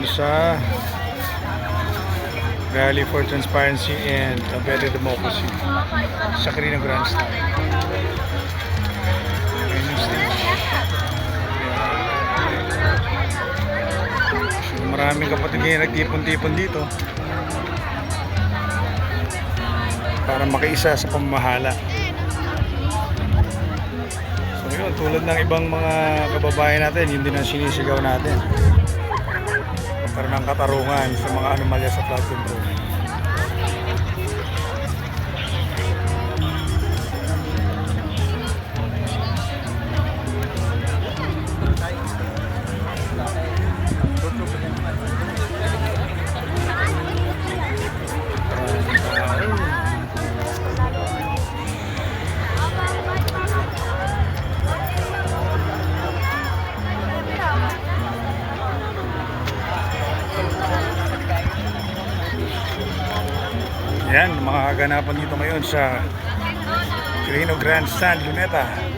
sa Rally for Transparency and Better Democracy sa Quirino Grandstand. Ayan yung stage. So, maraming kapatid ngayon nagtipon-tipon dito para makiisa sa pamamahala. So yun, tulad ng ibang mga kababayan natin, yun din ang sinisigaw natin. Para ng katarungan sa mga anomalya sa flood control. Yan, mga kaganapan dito ngayon sa Quirino Grandstand, Luneta.